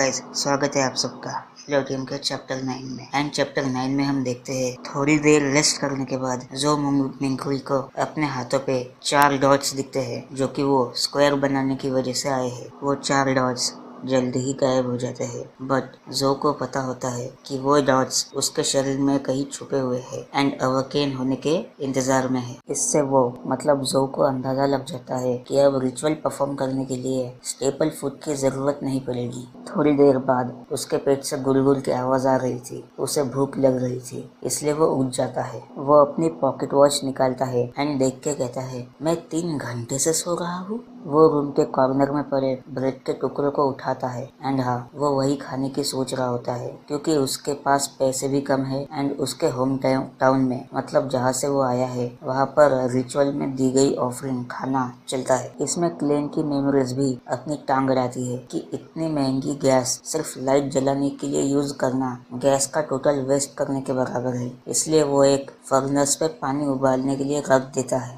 Guys, स्वागत है आप सबका लो गेम के चैप्टर 9 में। एंड चैप्टर 9 में हम देखते हैं थोड़ी देर रेस्ट करने के बाद जो मिंकुई को अपने हाथों पे 4 डॉट्स दिखते हैं जो कि वो स्क्वायर बनाने की वजह से आए हैं। वो 4 डॉट्स जल्दी ही गायब हो जाते हैं, बट जो को पता होता है कि वो डॉट्स उसके शरीर में कहीं छुपे हुए हैं एंड अवकेन होने के इंतजार में है। इससे वो मतलब जो को अंदाजा लग जाता है कि अब रिचुअल परफॉर्म करने के लिए स्टेपल फूड की जरूरत नहीं पड़ेगी। थोड़ी देर बाद उसके पेट से गुलगुल की आवाज आ रही थी। उसे भूख लग रही थी, इसलिए वो उठ जाता है। वो अपनी पॉकेट वॉच निकालता है एंड देख के कहता है, मैं 3 घंटे से सो रहा हूँ। वो रूम के कॉर्नर में पड़े ब्रेड के टुकड़ों को उठाता है एंड हाँ, वो वही खाने की सोच रहा होता है क्योंकि उसके पास पैसे भी कम है एंड उसके होम टाउन में मतलब जहाँ से वो आया है वहाँ पर रिचुअल में दी गई ऑफरिंग खाना चलता है। इसमें क्लेन की मेमोरीज भी अपनी टांग अड़ाती है कि इतनी महंगी गैस सिर्फ लाइट जलाने के लिए यूज करना गैस का टोटल वेस्ट करने के बराबर है। इसलिए वो एक फर्नेस पे पानी उबालने के लिए रख देता है।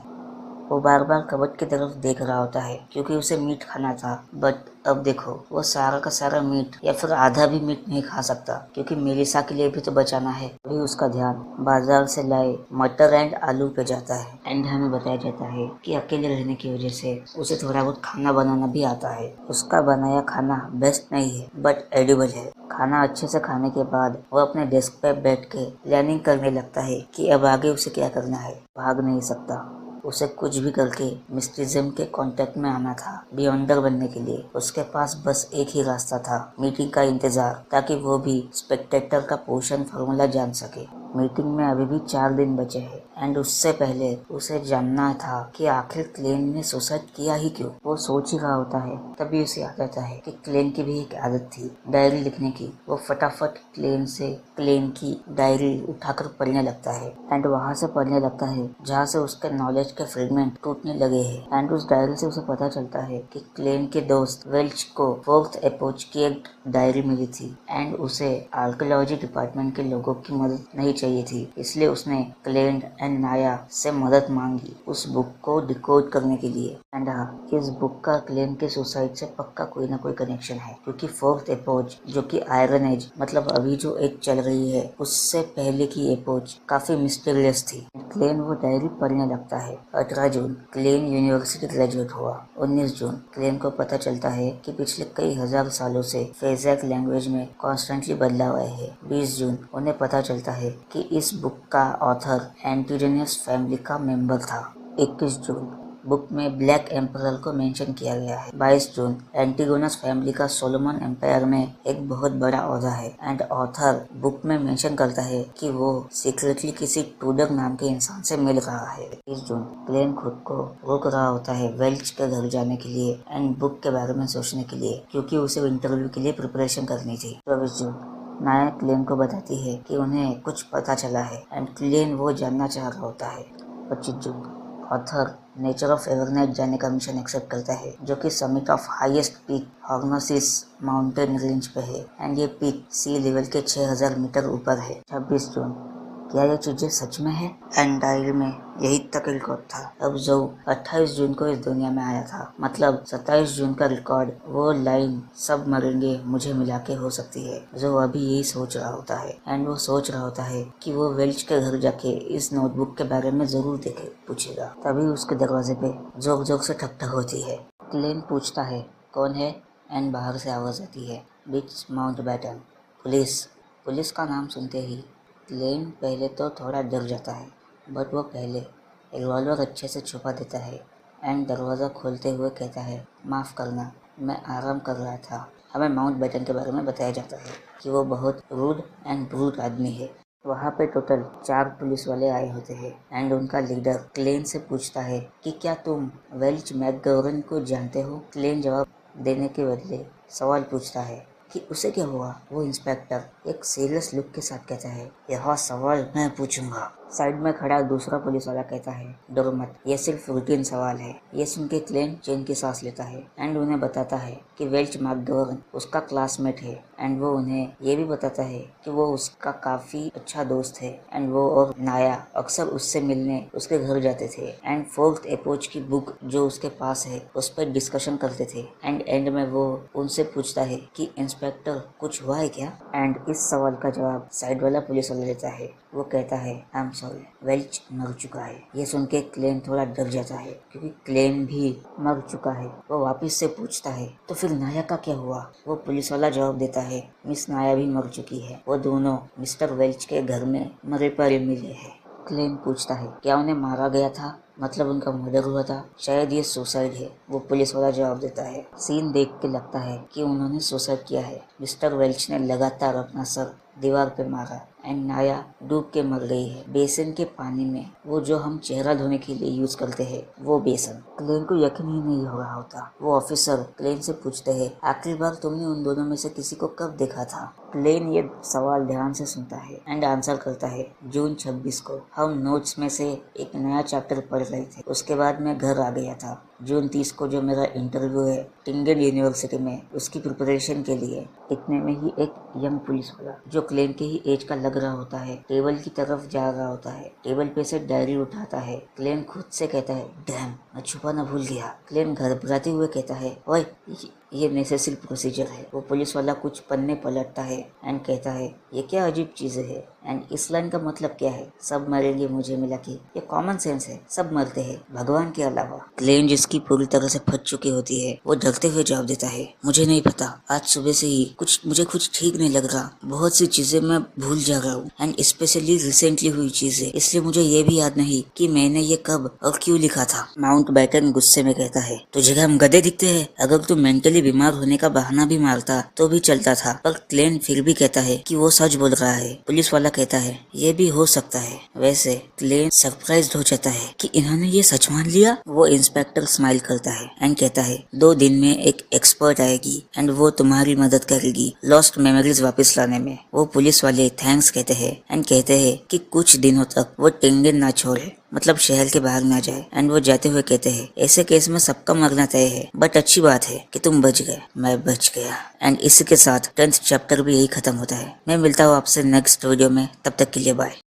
वो बार बार कबर्ड की तरफ देख रहा होता है क्योंकि उसे मीट खाना था, बट अब देखो वो सारा का सारा मीट या फिर आधा भी मीट नहीं खा सकता क्योंकि मेलिसा के लिए भी तो बचाना है। अभी उसका ध्यान बाजार से लाए मटर एंड आलू पे जाता है एंड हमें बताया जाता है कि अकेले रहने की वजह से उसे थोड़ा बहुत खाना बनाना भी आता है। उसका बनाया खाना बेस्ट नहीं है बट एडिबल है। खाना अच्छे से खाने के बाद वो अपने डेस्क पे बैठ के प्लानिंग करने लगता है कि अब आगे उसे क्या करना है। भाग नहीं सकता, उसे कुछ भी करके मिस्टिज्म के कांटेक्ट में आना था। बियॉन्डर बनने के लिए उसके पास बस एक ही रास्ता था, मीटिंग का इंतजार, ताकि वो भी स्पेक्टेटर का पोषण फार्मूला जान सके। मीटिंग में अभी भी 4 दिन बचे हैं एंड उससे पहले उसे जानना था कि आखिर क्लेन ने सुसाइड किया ही क्यों। वो सोच ही रहा होता है तभी उसे याद आता है कि क्लेन की भी एक आदत थी डायरी लिखने की। वो फटाफट क्लेन की डायरी उठाकर पढ़ने लगता है एंड वहाँ से पढ़ने लगता है जहाँ से उसके नॉलेज के फ्रेगमेंट टूटने लगे हैं। एंड उस डायरी से उसे पता चलता है कि क्लेन के दोस्त वेल्च को फोर्थ एपोच की एक डायरी मिली थी एंड उसे आर्कियोलॉजी डिपार्टमेंट के लोगों की मदद नहीं चाहिए थी, इसलिए उसने क्लेन एंड नाया से मदद मांगी उस बुक को डिकोड करने के लिए। एंड हाँ, इस बुक का क्लेन के सुसाइड से पक्का कोई ना कोई कनेक्शन है क्योंकि फोर्थ एपोच जो कि आयरन एज मतलब अभी जो एज चल रही है उससे पहले की एपोच काफी मिस्टीरियस थी। क्लेन वो डायरी पढ़ने लगता है। 18 जून क्लेन यूनिवर्सिटी ग्रेजुएट हुआ। 19 जून क्लेन को पता चलता है कि पिछले कई हजार सालों से फेज़ैक लैंग्वेज में कॉन्स्टेंटली बदलाव आए हैं। 20 जून उन्हें पता चलता है कि इस बुक का ऑथर एंटिगोनस फैमिली का मेंबर था। 21 जून बुक में ब्लैक एम्परर को मेंशन किया गया है। 22 जून एंटिगोनस फैमिली का सोलोमन एम्पायर में एक बहुत बड़ा ओहदा है एंड ऑथर बुक में मेंशन करता है कि वो सीक्रेटली किसी टूडर नाम के इंसान से मिल रहा है। 30 जून क्लेन खुद को रोक रहा होता है वेल्च के घर जाने के लिए एंड बुक के बारे में सोचने के लिए क्योंकि उसे इंटरव्यू के लिए प्रिपरेशन करनी थी। 24 जून नाया क्लेन को बताती है कि उन्हें कुछ पता चला है एंड क्लेन वो जानना चाह रहा होता है। 25 जून ऑथर नेचर ऑफ एवरनाइट जाने का मिशन एक्सेप्ट करता है जो कि समिट ऑफ हाईएस्ट पीक हॉर्नोसिस माउंटेन रेंज पे है एंड ये पीक सी लेवल के 6000 मीटर ऊपर है। 26 जून क्या ये चीजें सच में है एंड डायरी में यही तक रिकॉर्ड था। अब जो 28 जून को इस दुनिया में आया था मतलब 27 जून का रिकॉर्ड वो लाइन सब मरेंगे मुझे मिला के हो सकती है जो अभी यही सोच रहा होता है एंड वो सोच रहा होता है कि वो वेल्च के घर जाके इस नोटबुक के बारे में जरूर पूछेगा। तभी उसके दरवाजे पे जोक जोक से ठक ठक होती है। क्लेन पूछता है कौन है एंड बाहर से आवाज आती है बिच माउंटबेटन पुलिस का नाम सुनते ही क्लेन पहले तो थोड़ा डर जाता है बट वो पहले रिवॉल्वर अच्छे से छुपा देता है एंड दरवाज़ा खोलते हुए कहता है माफ़ करना मैं आराम कर रहा था। हमें माउंटबेटन के बारे में बताया जाता है कि वो बहुत रूड एंड ब्रूट आदमी है। वहाँ पे टोटल 4 पुलिस वाले आए होते हैं एंड उनका लीडर क्लेन से पूछता है कि क्या तुम वेल्च मैकगवर्न को जानते हो। क्लेन जवाब देने के बदले सवाल पूछता है कि उसे क्या हुआ। वो इंस्पेक्टर एक सीरियस लुक के साथ कहता है यह सवाल मैं पूछूंगा। साइड में खड़ा दूसरा पुलिस वाला कहता है, डरो मत, ये सिर्फ रूटीन सवाल है। ये सुन के क्लेन चैन की सांस लेता है एंड उन्हें बताता है कि वेल्च मैकगवर्न उसका क्लासमेट है एंड वो उन्हें ये भी बताता है कि वो उसका काफी अच्छा दोस्त है एंड वो और नाया अक्सर उससे मिलने उसके घर जाते थे एंड फोर्थ अप्रोच की बुक जो उसके पास है उस पर डिस्कशन करते थे एंड एंड में वो उनसे पूछता है कि इंस्पेक्टर कुछ हुआ है क्या। एंड इस सवाल का जवाब साइड वाला पुलिस वाला देता है। वो कहता है आई एम सॉरी, वेल्च मर चुका है। ये सुन के क्लेन थोड़ा डर जाता है क्योंकि क्लेन भी मर चुका है। वो वापस से पूछता है तो फिर नाया का क्या हुआ। वो पुलिस वाला जवाब देता है मिस नाया भी मर चुकी है। वो दोनों मिस्टर वेल्च के घर में मरे पड़े मिले हैं। क्लेन पूछता है क्या उन्हें मारा गया था, मतलब उनका मर्डर हुआ था, शायद ये सुसाइड है। वो पुलिस वाला जवाब देता है सीन देख के लगता है कि उन्होंने सुसाइड किया है। मिस्टर वेल्च ने लगातार अपना सर दीवार पे मारा एंड नाया डूब के मर गई है बेसिन के पानी में, वो जो हम चेहरा धोने के लिए यूज करते हैं वो बेसन। क्लेन को यकीन ही नहीं हो रहा होता। वो ऑफिसर क्लेन से पूछते हैं आखिरी बार तुमने उन दोनों में से किसी को कब देखा था। क्लेन ये सवाल ध्यान से सुनता है एंड आंसर करता है जून 26 को। हम नोट्स में से एक नया चैप्टर पढ़ रहे थे, उसके बाद मैं घर आ गया था। जून 30 को जो मेरा इंटरव्यू है टिंगन यूनिवर्सिटी में, उसकी प्रिपरेशन के लिए। इतने में ही एक यंग पुलिस वाला जो क्लेन के ही एज का लग रहा होता है टेबल की तरफ जा रहा होता है। टेबल पे से डायरी उठाता है। क्लेन खुद से कहता है डैम, मैं छुपाना भूल गया। क्लेन घबराते हुए कहता है ओए ये नेसेसरी प्रोसीजर है। वो पुलिस वाला कुछ पन्ने पलटता है एंड कहता है ये क्या अजीब चीजें है एंड इस लाइन का मतलब क्या है, सब मरेंगे मुझे मिला के। ये कॉमन सेंस है, सब मरते हैं भगवान के अलावा। क्लेन जिसकी पूरी तरह से फट चुकी होती है वो डरते हुए जवाब देता है मुझे नहीं पता, आज सुबह से ही मुझे कुछ ठीक नहीं लग रहा। बहुत सी चीजें मैं भूल जा रहा हूँ एंड स्पेशली रिसेंटली हुई चीजें, इसलिए मुझे ये भी याद नहीं कि मैंने ये कब और क्यों लिखा था। माउंटबेटन गुस्से में कहता है तुझे हम गधे दिखते हैं, अगर तू मेंटली बीमार होने का बहाना भी मारता तो भी चलता था। पर क्लेन फिर भी कहता है कि वो सच बोल रहा है। पुलिस वाला कहता है ये भी हो सकता है। वैसे क्लेन सरप्राइज्ड हो जाता है कि इन्होंने ये सच मान लिया। वो इंस्पेक्टर स्माइल करता है एंड कहता है 2 दिन में एक एक्सपर्ट आएगी एंड वो तुम्हारी मदद करेगी लॉस्ट मेमोरीज वापस लाने में। वो पुलिस वाले थैंक्स कहते हैं एंड कहते हैं कि कुछ दिनों तक वो टिंगन ना छोड़े, मतलब शहर के बाहर ना जाए। एंड वो जाते हुए कहते हैं ऐसे केस में सबका मरना तय है, बट अच्छी बात है कि तुम बच गए, मैं बच गया। एंड इसी के साथ 10th चैप्टर भी यही खत्म होता है। मैं मिलता हूँ आपसे नेक्स्ट वीडियो में, तब तक के लिए बाय।